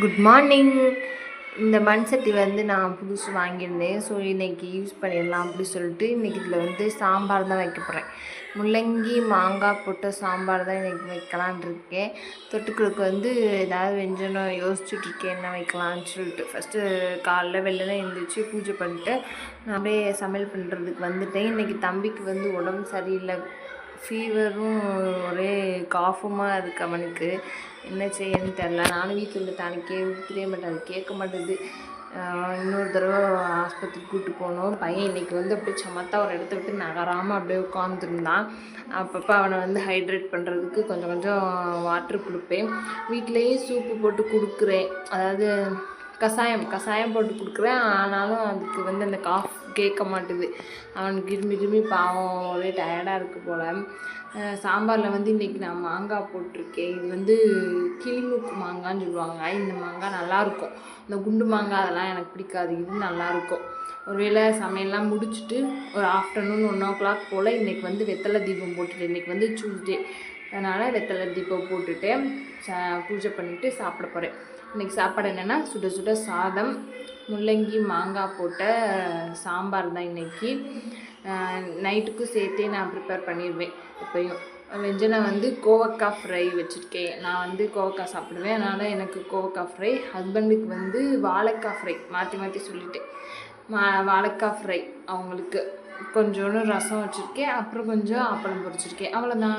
Good morning. இந்த மண் சட்டி வந்து நான் புதுசு வாங்கியிருந்தேன். ஸோ இன்றைக்கி யூஸ் பண்ணிடலாம் அப்படி சொல்லிட்டு இன்றைக்கி இதில் வந்து சாம்பார் தான் வைக்க போகிறேன். முள்ளங்கி மாங்காய் போட்ட சாம்பார் தான் இன்றைக்கி வைக்கலான் இருக்கேன். தொட்டுக்கிறதுக்கு வந்து ஏதாவது வெஞ்சனம் யோசிச்சுட்ருக்கேன் என்ன வைக்கலான்னு சொல்லிட்டு. ஃபஸ்ட்டு காலைல வெள்ளனே எழுந்திரிச்சு பூஜை பண்ணிட்டு நான் அப்படியே சமையல் பண்ணுறதுக்கு வந்துட்டேன். இன்றைக்கி தம்பிக்கு வந்து உடம்பு சரியில்லை, ஃபீவரும் ஒரே காஃபுமாக இருக்குது அவனுக்கு. என்ன செய்யன்னு தெரில. நானும் வீட்டில் உள்ள தனிக்கே தெரிய மாட்டேன், அது கேட்க மாட்டேது. இன்னொரு தடவை ஆஸ்பத்திரிக்கு கூப்பிட்டு போனோம். பையன் இன்றைக்கி வந்து அப்படியே சமத்தா ஒரு இடத்த விட்டு நகராமல் அப்படியே உட்காந்துருந்தான். அப்பப்போ அவனை வந்து ஹைட்ரேட் பண்ணுறதுக்கு கொஞ்சம் கொஞ்சம் வாட்ரு கொடுப்பேன். வீட்டிலையே சூப்பு போட்டு கொடுக்குறேன், அதாவது கஷாயம் போட்டு கொடுக்குறேன். ஆனாலும் அதுக்கு வந்து அந்த காஃப் கேட்க மாட்டுது. அவனுக்கு இருமி பாவம் ஒரே டயர்டாக இருக்குது போல். சாம்பாரில் வந்து இன்றைக்கி நான் மாங்காய் போட்டிருக்கேன். இது வந்து கிளிமூக்கு மாங்கான்னு சொல்லுவாங்க. இந்த மாங்காய் நல்லாயிருக்கும். இந்த குண்டு மாங்காய் அதெல்லாம் எனக்கு பிடிக்காது, இது நல்லாயிருக்கும். ஒருவேளை சமையல்லாம் முடிச்சுட்டு ஒரு ஆஃப்டர்நூன் 1 o'clock போல் இன்றைக்கி வந்து வெத்தலை தீபம் போட்டுட்டு, இன்றைக்கி வந்து டியூஸ்டே, அதனால் வெத்தலை தீபம் போட்டுட்டு பூஜை பண்ணிவிட்டு சாப்பிட போகிறேன். இன்றைக்கி சாப்பாடு என்னென்னா சுட சுட சாதம், முள்ளங்கி மாங்காய் போட்ட சாம்பார் தான் இன்றைக்கி. நைட்டுக்கும் சேர்த்தே நான் ப்ரிப்பேர் பண்ணிடுவேன். எப்பயும் வெஞ்சனம் வந்து கோவக்காய் ஃப்ரை வச்சுருக்கேன். நான் வந்து கோவக்காய் சாப்பிடுவேன், அதனால் எனக்கு கோவக்காய் ஃப்ரை. ஹஸ்பண்டுக்கு வந்து வாழைக்காய் ஃப்ரை, மாற்றி சொல்லிட்டேன். வாழைக்காய் ஃப்ரை அவங்களுக்கு. கொஞ்சோண்டு ரசம் வச்சுருக்கேன், அப்புறம் கொஞ்சம் அப்பளம் பொரிச்சிருக்கேன், அவ்வளோதான்.